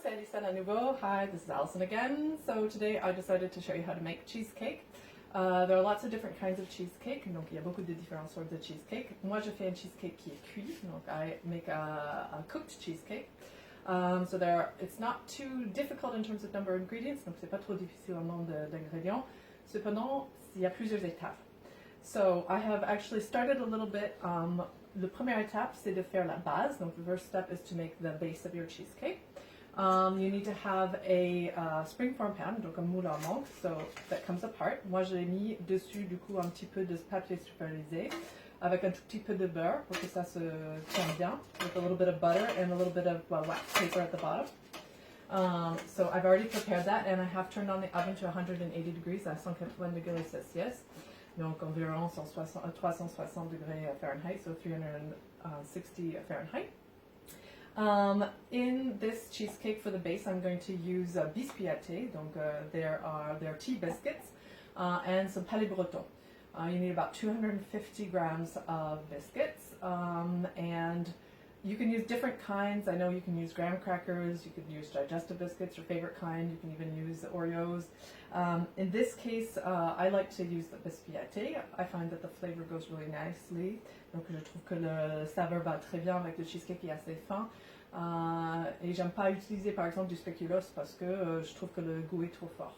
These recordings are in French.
c'est Allison à nouveau. Hi, this is Allison again. So today I decided to show you how to make cheesecake. There are lots of different kinds of cheesecake, donc il y a beaucoup de différentes sortes de cheesecake. Moi je fais un cheesecake qui est cuit, donc I make a cooked cheesecake. So it's not too difficult in terms of number of ingredients, donc c'est pas trop difficile en nombre d'ingrédients. Cependant, il y a plusieurs étapes. So I have actually started a little bit. Le première étape, c'est de faire la base. Donc the first step is to make the base of your cheesecake. You need to have a springform pan, donc un moule en manque, so that comes apart. Moi, j'ai mis dessus du coup un petit peu de papier sulfurisé avec un tout petit peu de beurre pour que ça se tienne bien, with a little bit of butter and a little bit of wax paper at the bottom. So I've already prepared that, and I have turned on the oven to 180 degrees, à 180 degrés Celsius. Donc environ 360 degrés Fahrenheit, so 360 Fahrenheit. In this cheesecake for the base, I'm going to use biscuits, donc they're tea biscuits, and some palais breton. You need about 250 grams of biscuits, and you can use different kinds. I know you can use graham crackers, you can use digestive biscuits, your favorite kind, you can even use Oreos. In this case, I like to use the biscuits. I find that the flavor goes really nicely. Donc je trouve que le saveur va très bien avec le cheesecake qui est assez fin. Et j'aime pas utiliser par exemple du spéculoos parce que je trouve que le goût est trop fort.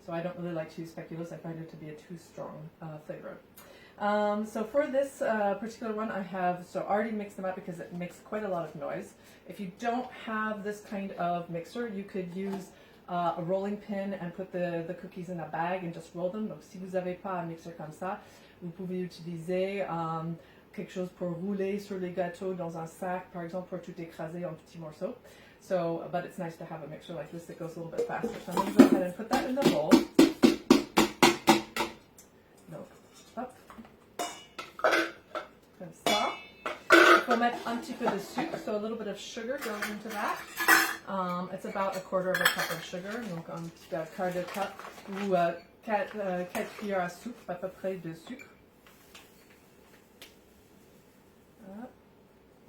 So I don't really like to use spéculoos. I find it to be a too strong flavor. So for this particular one, I have already mixed them up because it makes quite a lot of noise. If you don't have this kind of mixer, you could use a rolling pin and put the cookies in a bag and just roll them. Donc si vous n'avez pas un mixeur comme ça, vous pouvez utiliser quelque chose pour rouler sur les gâteaux dans un sac, par exemple, pour tout écraser en petits morceaux. So, but it's nice to have a mixer like this that goes a little bit faster. So I'm going to go ahead and put that in the bowl. Donc, hop. Comme ça. Il faut mettre un petit peu de sucre, so a little bit of sugar goes into that. It's about a quarter of a cup of sugar, donc un petit quart de cup ou 4 cuillères à soupe à peu près de sucre.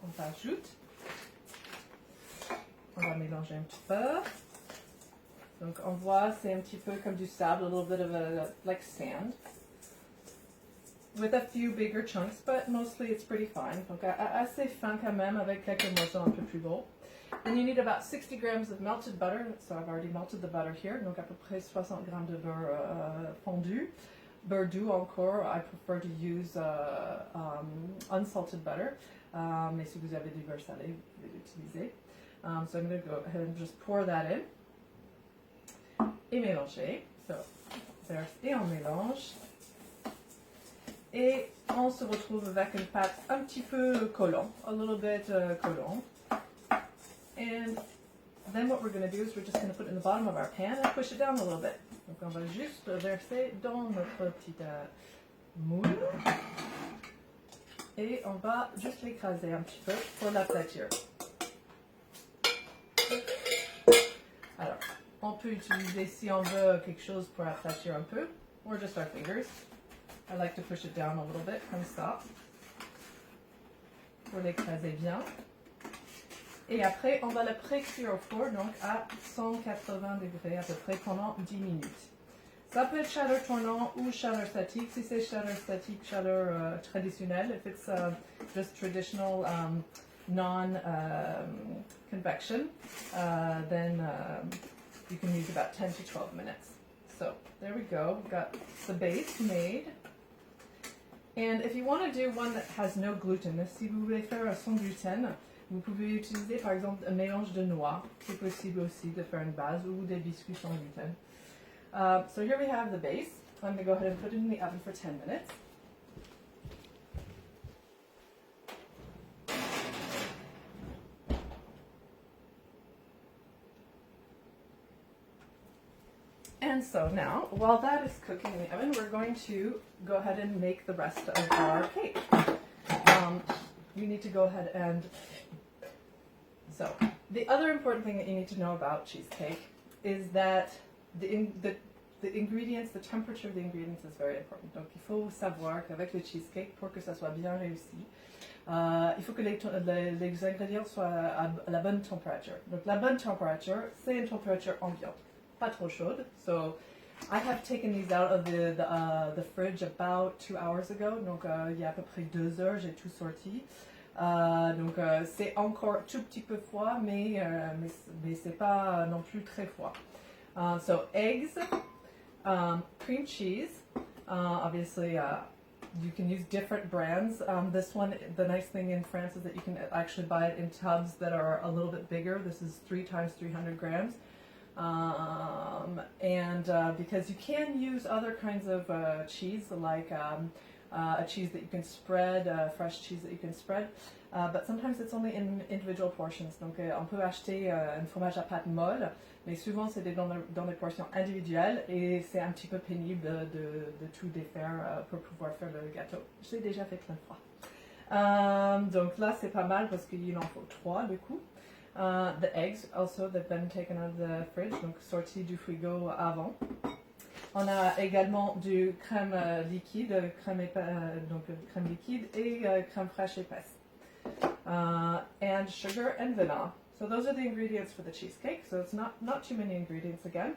On rajoute. On va mélanger un petit peu. Donc on voit c'est un petit peu comme du sable, a little bit of like sand. With a few bigger chunks, but mostly it's pretty fine. Donc assez fin quand même avec quelques morceaux un peu plus gros. Then you need about 60 grams of melted butter. So I've already melted the butter here. Donc à peu près 60 grammes de beurre fondu. Beurre doux encore, I prefer to use unsalted butter. Mais si vous avez du beurre salé, vous pouvez l'utiliser. So I'm going to go ahead and just pour that in. Et mélanger. So, et on mélange. Et on se retrouve avec une pâte un petit peu collant. A little bit collant. And then what we're going to do is we're just going to put it in the bottom of our pan and push it down a little bit. Donc on va juste verser dans notre petit moule. Et on va juste l'écraser un petit peu pour l'aplatir. Alors, on peut utiliser si on veut quelque chose pour aplatir un peu, or just our fingers. I like to push it down a little bit, comme ça, pour l'écraser bien. Et après, on va le pré-cuire au four, donc à 180 degrés à peu près pendant 10 minutes. Ça peut être chaleur tournante ou chaleur statique. Si c'est chaleur statique, chaleur traditionnelle, if it's just traditional non-convection, then you can use about 10 to 12 minutes. So there we go. We've got the base made. And if you want to do one that has no gluten, si vous voulez faire sans gluten, vous pouvez utiliser par exemple un mélange de noix. C'est possible aussi de faire une base ou des biscuits sans gluten. So here we have the base. I'm going to go ahead and put it in the oven for 10 minutes. And so now, while that is cooking in the oven, we're going to go ahead and make the rest of our cake. You need to go ahead and... So, the other important thing that you need to know about cheesecake is that the ingredients, the temperature of the ingredients is very important. Donc il faut savoir qu'avec le cheesecake, pour que ça soit bien réussi, il faut que les ingrédients soient à la bonne température. Donc la bonne température, c'est une température ambiante, pas trop chaude. So I have taken these out of the fridge about 2 hours ago. Donc il y a à peu près 2 heures, j'ai tout sorti. Donc c'est encore tout petit peu froid, mais c'est pas non plus très froid. So eggs, cream cheese, obviously you can use different brands. This one, the nice thing in France is that you can actually buy it in tubs that are a little bit bigger. This is 3 times 300 grams. Because you can use other kinds of cheese, like a cheese that you can spread, fresh cheese that you can spread, but sometimes it's only in individual portions. Donc on peut acheter un fromage à pâte molle, mais souvent c'est dans des portions individuelles et c'est un petit peu pénible de tout défaire pour pouvoir faire le gâteau. Je l'ai déjà fait plein de fois. Donc là c'est pas mal parce qu'il en faut 3 du coup. The eggs also, they've been taken out of the fridge, donc sortis du frigo avant. On a également du crème liquide, donc crème liquide et crème fraîche épaisse. And sugar and vanilla. So those are the ingredients for the cheesecake. So it's not too many ingredients again.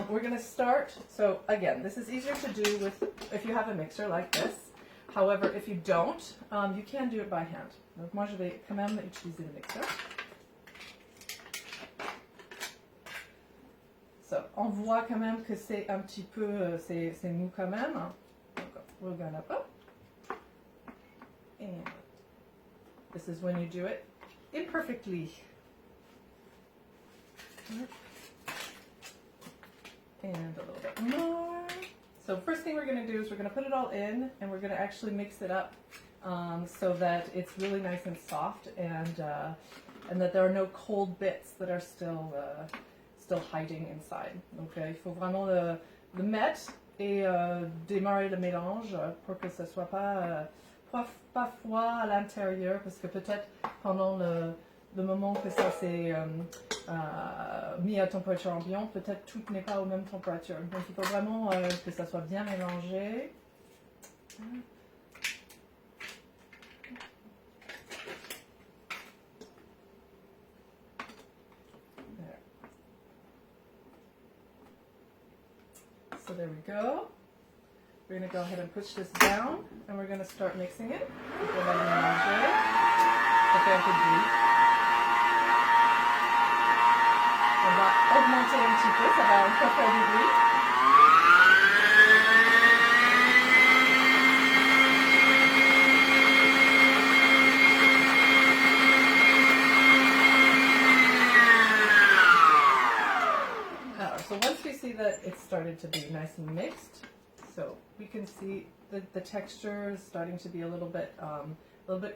We're going to start. So again, this is easier to do if you have a mixer like this. However, if you don't, you can do it by hand. Donc moi je vais quand même utiliser le mixeur. So, on voit quand même que c'est un petit peu, c'est mou quand même. Donc, we're gonna put. And this is when you do it imperfectly. And a little bit more. So first thing we're going to do is we're going to put it all in and we're going to actually mix it up so that it's really nice and soft and that there are no cold bits that are still hiding inside. Donc il faut vraiment le mettre et démarrer le mélange pour que ce soit pas froid à l'intérieur parce que peut-être pendant le moment que ça s'est mis à température ambiante, peut-être tout n'est pas aux mêmes températures. Donc il faut vraiment que ça soit bien mélangé. So there we go. We're going to go ahead and push this down and we're going to start mixing it. On va le mélanger. Ça fait un peu de bruit. On va augmenter un petit peu, ça va encore faire du bruit. So once we see that it's started to be nice and mixed, so we can see that the texture is starting to be a little bit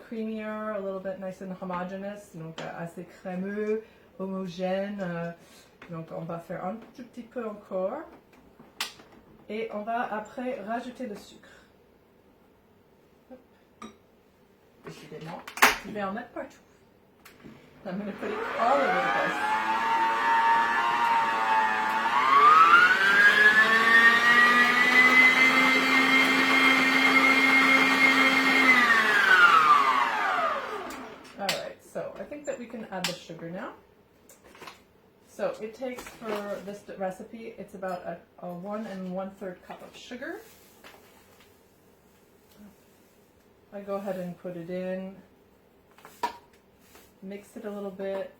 creamier, a little bit nice and homogeneous, donc assez crémeux, homogène. Donc on va faire un tout petit peu encore et on va après rajouter le sucre. Décidément, je vais en mettre partout. I'm going to put it all over the place. I think that we can add the sugar now. So it takes, for this recipe, it's about a 1 1/3 cup of sugar. I go ahead and put it in, mix it a little bit,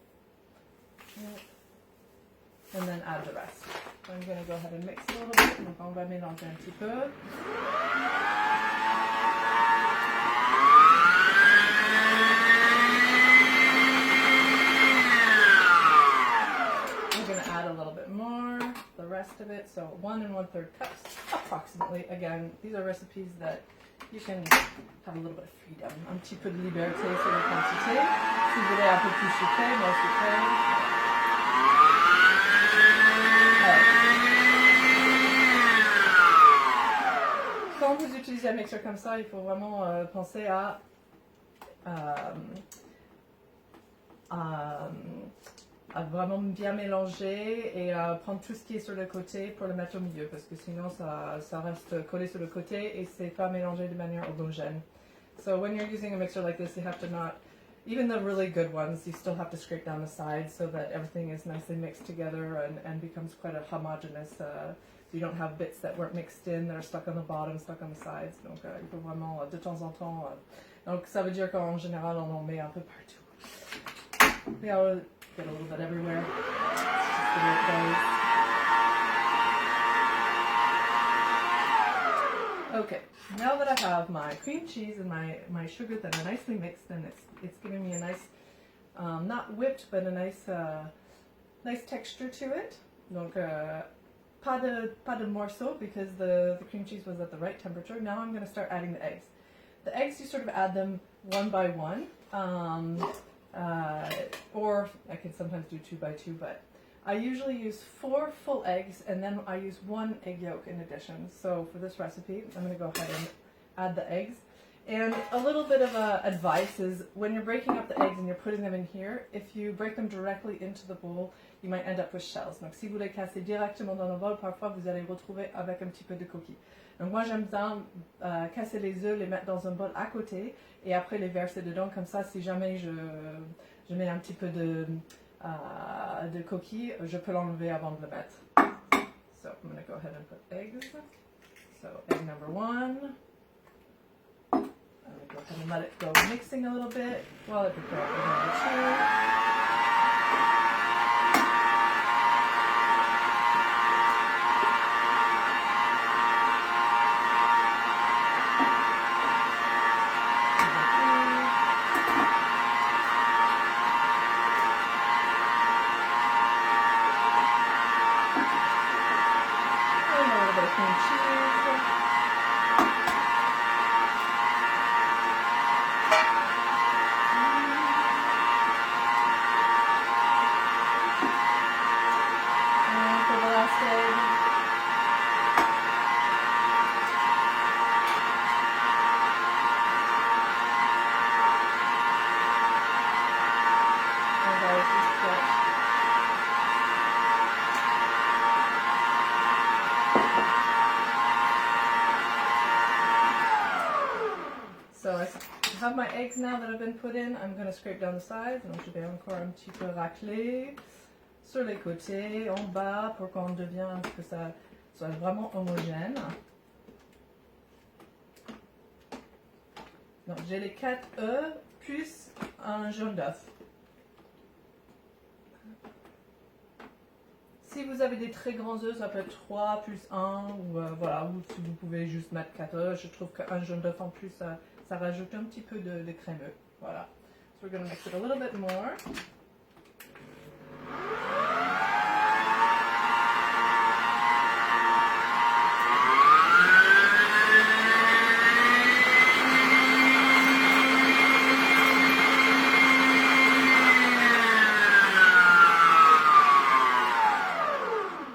and then add the rest. So I'm going to go ahead and mix it a little bit. Donc on va mélanger un petit peu. A little bit more, the rest of it, so 1 1/3 cups approximately. Again, these are recipes that you can have a little bit of freedom, un petit peu de liberté sur la quantité. Si vous voulez un peu plus sucré, moins sucré. Quand vous utilisez un mixeur comme ça, il faut vraiment penser à vraiment bien mélanger et prendre tout ce qui est sur le côté pour le mettre au milieu parce que sinon ça reste collé sur le côté et c'est pas mélangé de manière homogène. So when you're using a mixer like this, you have to not, even the really good ones, you still have to scrape down the sides so that everything is nicely mixed together and becomes quite a homogeneous. So you don't have bits that weren't mixed in, that are stuck on the bottom, stuck on the sides. Donc il faut vraiment de temps en temps. Donc ça veut dire qu'en général on en met un peu partout. We all get a little bit everywhere. Just the way it goes. Okay, now that I have my cream cheese and my sugar that are nicely mixed, and it's giving me a nice, not whipped, but a nice nice texture to it. Donc pas de morceaux because the cream cheese was at the right temperature. Now I'm going to start adding the eggs. The eggs, you sort of add them one by one, or I can sometimes do 2 by 2, but I usually use 4 full eggs and then I use 1 egg yolk in addition. So for this recipe, I'm going to go ahead and add the eggs. And a little bit of advice is when you're breaking up the eggs and you're putting them in here, if you break them directly into the bowl, you might end up with shells. Donc si vous les cassez directement dans le bol, parfois vous allez vous retrouver avec un petit peu de coquille. Donc moi j'aime bien casser les œufs, les mettre dans un bol à côté et après les verser dedans. Comme ça, si jamais je mets un petit peu de coquille, je peux l'enlever avant de le mettre. So I'm going to go ahead and put eggs. So egg number 1. I'm going to go ahead and let it go mixing a little bit while I prepare egg number 2. So I have my eggs now that have been put in. I'm going to scrape down the sides. Donc je vais encore un petit peu racler sur les côtés, en bas, pour qu'on devienne, que ça soit vraiment homogène. Donc j'ai les 4 œufs plus un jaune d'œuf. Si vous avez des très grands œufs, ça peut être 3 plus 1, ou voilà, ou si vous pouvez juste mettre 4 œufs. Je trouve qu'un jaune d'œuf en plus, ça rajoute un petit peu de crémeux. Voilà. So we're going to mix it a little bit more.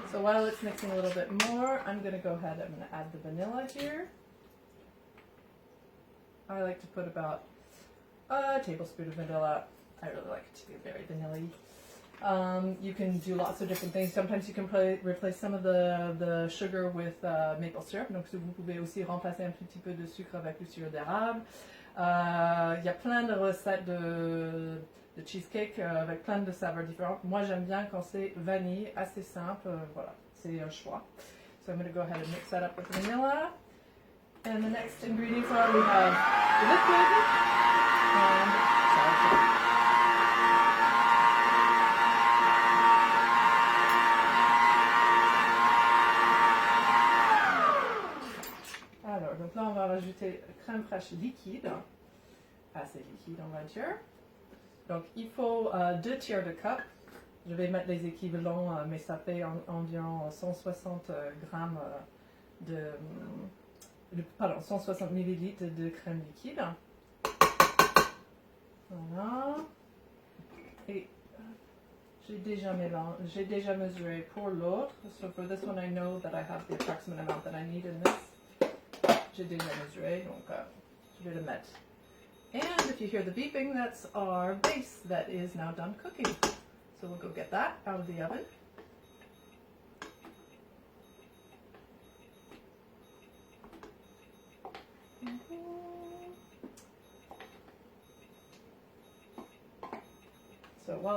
So while it's mixing a little bit more, I'm going to go ahead and add the vanilla here. I like to put about a tablespoon of vanilla. I really like it to be very vanilla-y. You can do lots of different things. Sometimes you can replace some of the sugar with maple syrup. Donc vous pouvez aussi remplacer un petit peu de sucre avec du sirop d'érable. Il y a plein de recettes de cheesecake avec plein de saveurs différentes. Moi j'aime bien quand c'est vanille, assez simple. Voilà, c'est un choix. So I'm going to go ahead and mix that up with vanilla. And the next ingredients are we have liquid and sour cream. Alors, donc là on va rajouter crème fraîche liquide, assez liquide on va dire. Donc il faut 2 tiers de cup. Je vais mettre les équivalents, mais ça fait environ 160 grammes pardon, 160 ml de crème liquide. Voilà. Et j'ai déjà mesuré pour l'autre. So for this one I know that I have the approximate amount that I need in this. J'ai déjà mesuré, donc je vais le mettre. And if you hear the beeping, that's our base that is now done cooking. So we'll go get that out of the oven.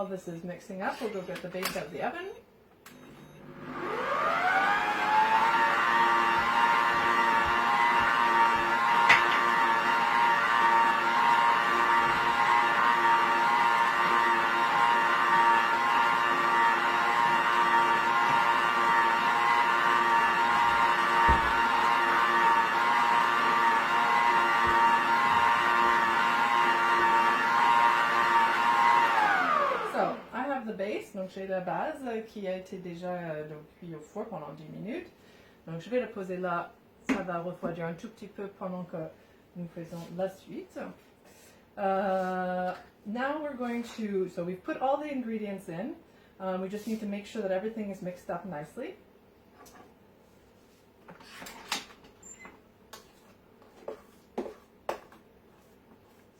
this is mixing up, we'll go get the base out of the oven. Donc j'ai la base qui a été déjà cuit au four pendant 10 minutes. Donc je vais la poser là, ça va refroidir un tout petit peu pendant que nous faisons la suite. Now we're going to, so we've put all the ingredients in. We just need to make sure that everything is mixed up nicely.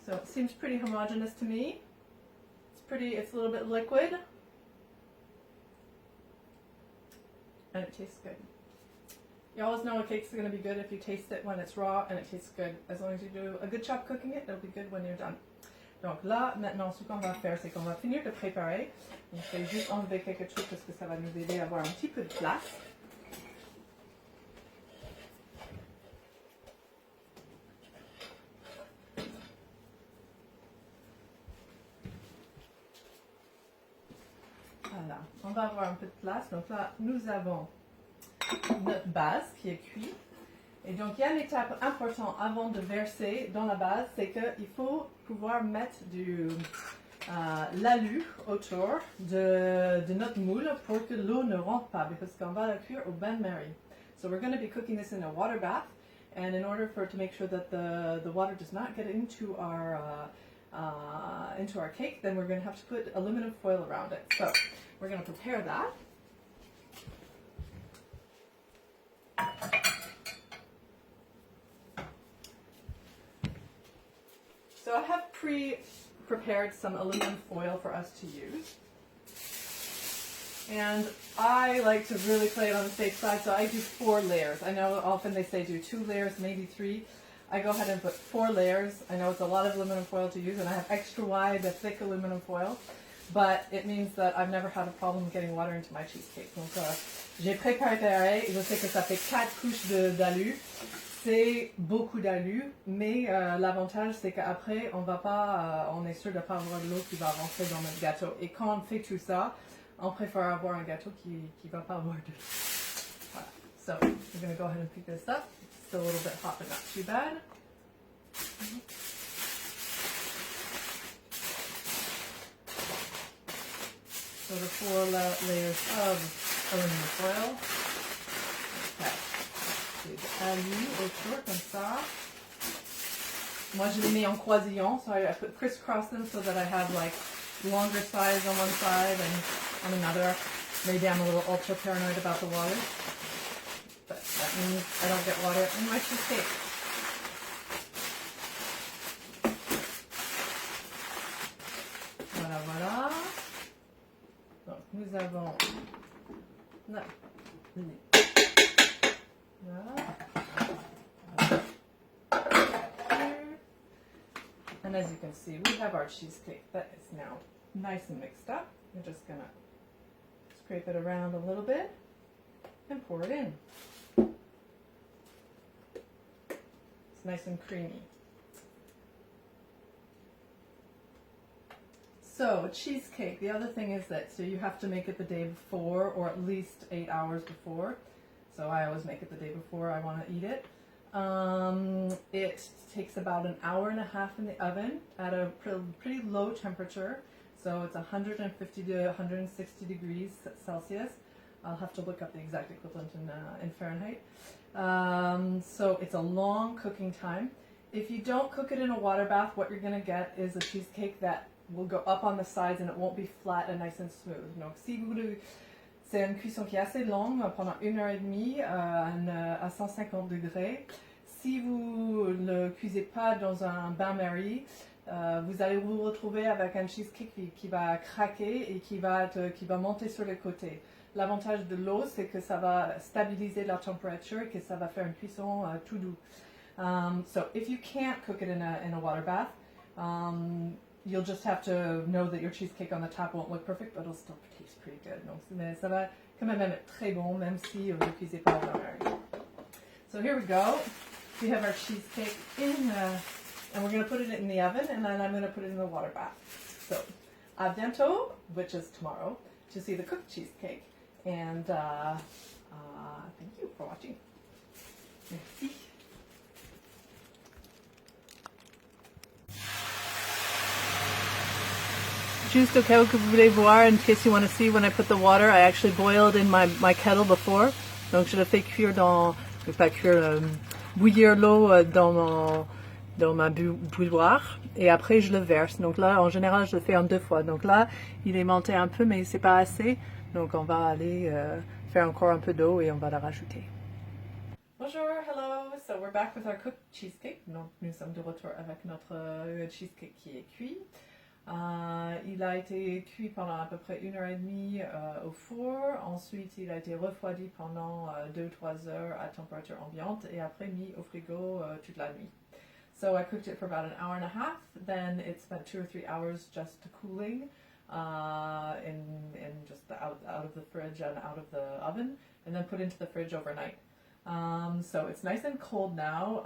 So it seems pretty homogeneous to me. It's a little bit liquid. And it tastes good. You always know a cake's going to be good if you taste it when it's raw, and it tastes good. As long as you do a good job cooking it, it'll be good when you're done. Donc là, maintenant, ce qu'on va faire, c'est qu'on va finir de préparer. Donc je vais juste enlever quelque chose parce que ça va nous aider à avoir un petit peu de place. Voilà, on va avoir un peu de place. Donc là, nous avons notre base qui est cuite. Et donc, il y a une étape importante avant de verser dans la base, c'est qu'il faut pouvoir mettre l'alu autour de notre moule pour que l'eau ne rentre pas, parce qu'on va la cuire au bain-marie. So we're going to be cooking this in a water bath, and in order to make sure that the water does not get into our cake, then we're going to have to put aluminum foil around it. So we're going to prepare that. So I have pre-prepared some aluminum foil for us to use. And I like to really play it on the safe side, so I do 4 layers. I know often they say do 2 layers, maybe 3. I go ahead and put 4 layers. I know it's a lot of aluminum foil to use, and I have extra wide, thick aluminum foil, but it means that I've never had a problem getting water into my cheesecake. Donc, j'ai préparé, je sais que ça fait 4 couches d'alu. C'est beaucoup d'alu, mais l'avantage c'est qu'après on est sûr de ne pas avoir de l'eau qui va rentrer dans notre gâteau. Et quand on fait tout ça, on préfère avoir un gâteau qui ne va pas avoir de l'eau. Voilà. So, we're going to go ahead and pick this up. It's still a little bit hot, but not too bad. So the 4 layers of aluminum foil. Okay. Alu autour comme ça. Moi je les mets en croisillon, so I crisscross them so that I have like longer sides on one side and on another. Maybe I'm a little ultra paranoid about the water, but that means I don't get water in my cheesecake. Voilà, voilà. Donc nous avons là. And as you can see, we have our cheesecake that is now nice and mixed up. We're just going to scrape it around a little bit and pour it in. It's nice and creamy. So, cheesecake, the other thing is that so you have to make it the day before or at least 8 hours before. So I always make it the day before I want to eat it. It takes about an hour and a half in the oven at a pretty low temperature. So it's 150 to 160 degrees Celsius. I'll have to look up the exact equivalent in Fahrenheit. So it's a long cooking time. If you don't cook it in a water bath, what you're going to get is a cheesecake that will go up on the sides and it won't be flat and nice and smooth. Donc si vous c'est une cuisson qui est assez longue, pendant 1h30 à 150 degrés. Si vous ne le cuisez pas dans un bain-marie, vous allez vous retrouver avec un cheesecake qui va craquer et qui va monter sur les côtés. L'avantage de l'eau, c'est que ça va stabiliser la température et que ça va faire une cuisson tout doux. So if you can't cook it in a water bath, you'll just have to know that your cheesecake on the top won't look perfect, but it'll still taste pretty good. Donc, mais ça va quand même être très bon, même si vous ne cuisez pas dans l'air. So here we go. We have our cheesecake in, and we're going to put it in the oven, and then I'm going to put it in the water bath. So, à bientôt, which is tomorrow, to see the cooked cheesecake. And thank you for watching. Merci. Just au cas où que vous voulez voir, in case you want to see when I put the water, I actually boiled in my kettle before. Donc je le fais cuire bouillir l'eau dans ma bouilloire et après je le verse. Donc là, en général, je le fais en 2 fois. Donc là, il est monté un peu, mais c'est pas assez. Donc on va aller faire encore un peu d'eau et on va la rajouter. Bonjour, hello. So we're back with our cooked cheesecake. Donc nous sommes de retour avec notre cheesecake qui est cuit. Il a été cuit pendant à peu près 1h30 au four. Ensuite, il a été refroidi pendant 2-3 heures à température ambiante et après mis au frigo toute la nuit. So I cooked it for about an hour and a half. Then it spent 2 or 3 hours just cooling in just out of the fridge and out of the oven, and then put into the fridge overnight. So it's nice and cold now,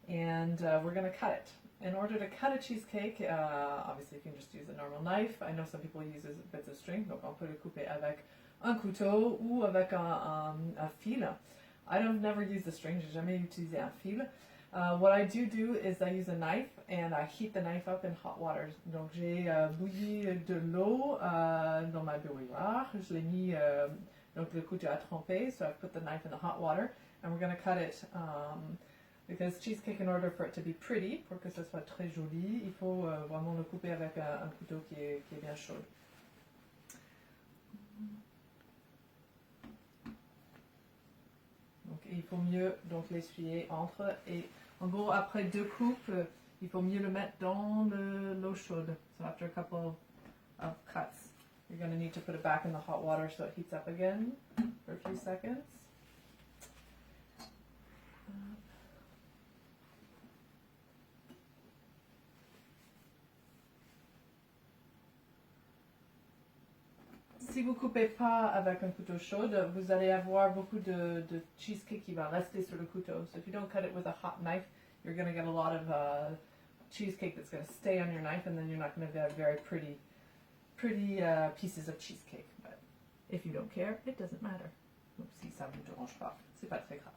and we're going to cut it. In order to cut a cheesecake, obviously you can just use a normal knife. I know some people use bits of string, donc on peut le couper avec un couteau ou avec un fil. I've never used the string, j'ai jamais utilisé un fil. What I do is I use a knife and I heat the knife up in hot water. Donc j'ai bouilli de l'eau dans ma bouilloire. Je l'ai mis, donc le couteau a trempé, so I've put the knife in the hot water and we're going to cut it. Because cheesecake, in order for it to be pretty, pour que ça soit très joli, il faut vraiment le couper avec un couteau qui est bien chaud. Donc il faut mieux donc l'essuyer entre et en gros après 2 coupes, il faut mieux le mettre dans l'eau chaude. So after a couple of cuts, you're going to need to put it back in the hot water so it heats up again for a few seconds. Si vous ne coupez pas avec un couteau chaud, vous allez avoir beaucoup de cheesecake qui va rester sur le couteau. So if you don't cut it with a hot knife, you're going to get a lot of cheesecake that's going to stay on your knife, and then you're not going to get very pretty pieces of cheesecake. But if you don't care, it doesn't matter. Donc si ça vous dérange pas, c'est pas très grave.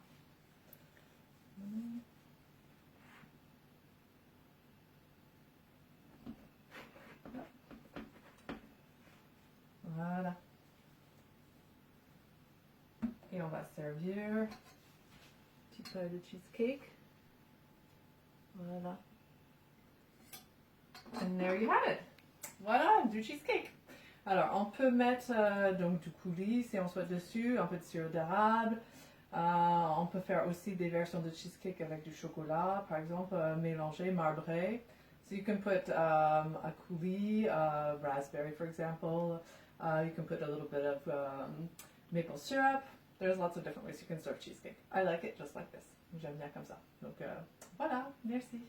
Voilà. Et on va servir petit peu de cheesecake. Voilà. And there you have it. Voilà, du cheesecake. Alors, on peut mettre donc du coulis si on souhaite dessus, un peu de sirop d'érable. On peut faire aussi des versions de cheesecake avec du chocolat, par exemple, mélangé, marbré. So you can put a coulis, raspberry, for example. You can put a little bit of maple syrup. There's lots of different ways you can serve cheesecake. I like it just like this. J'aime bien comme ça. Donc voilà, merci.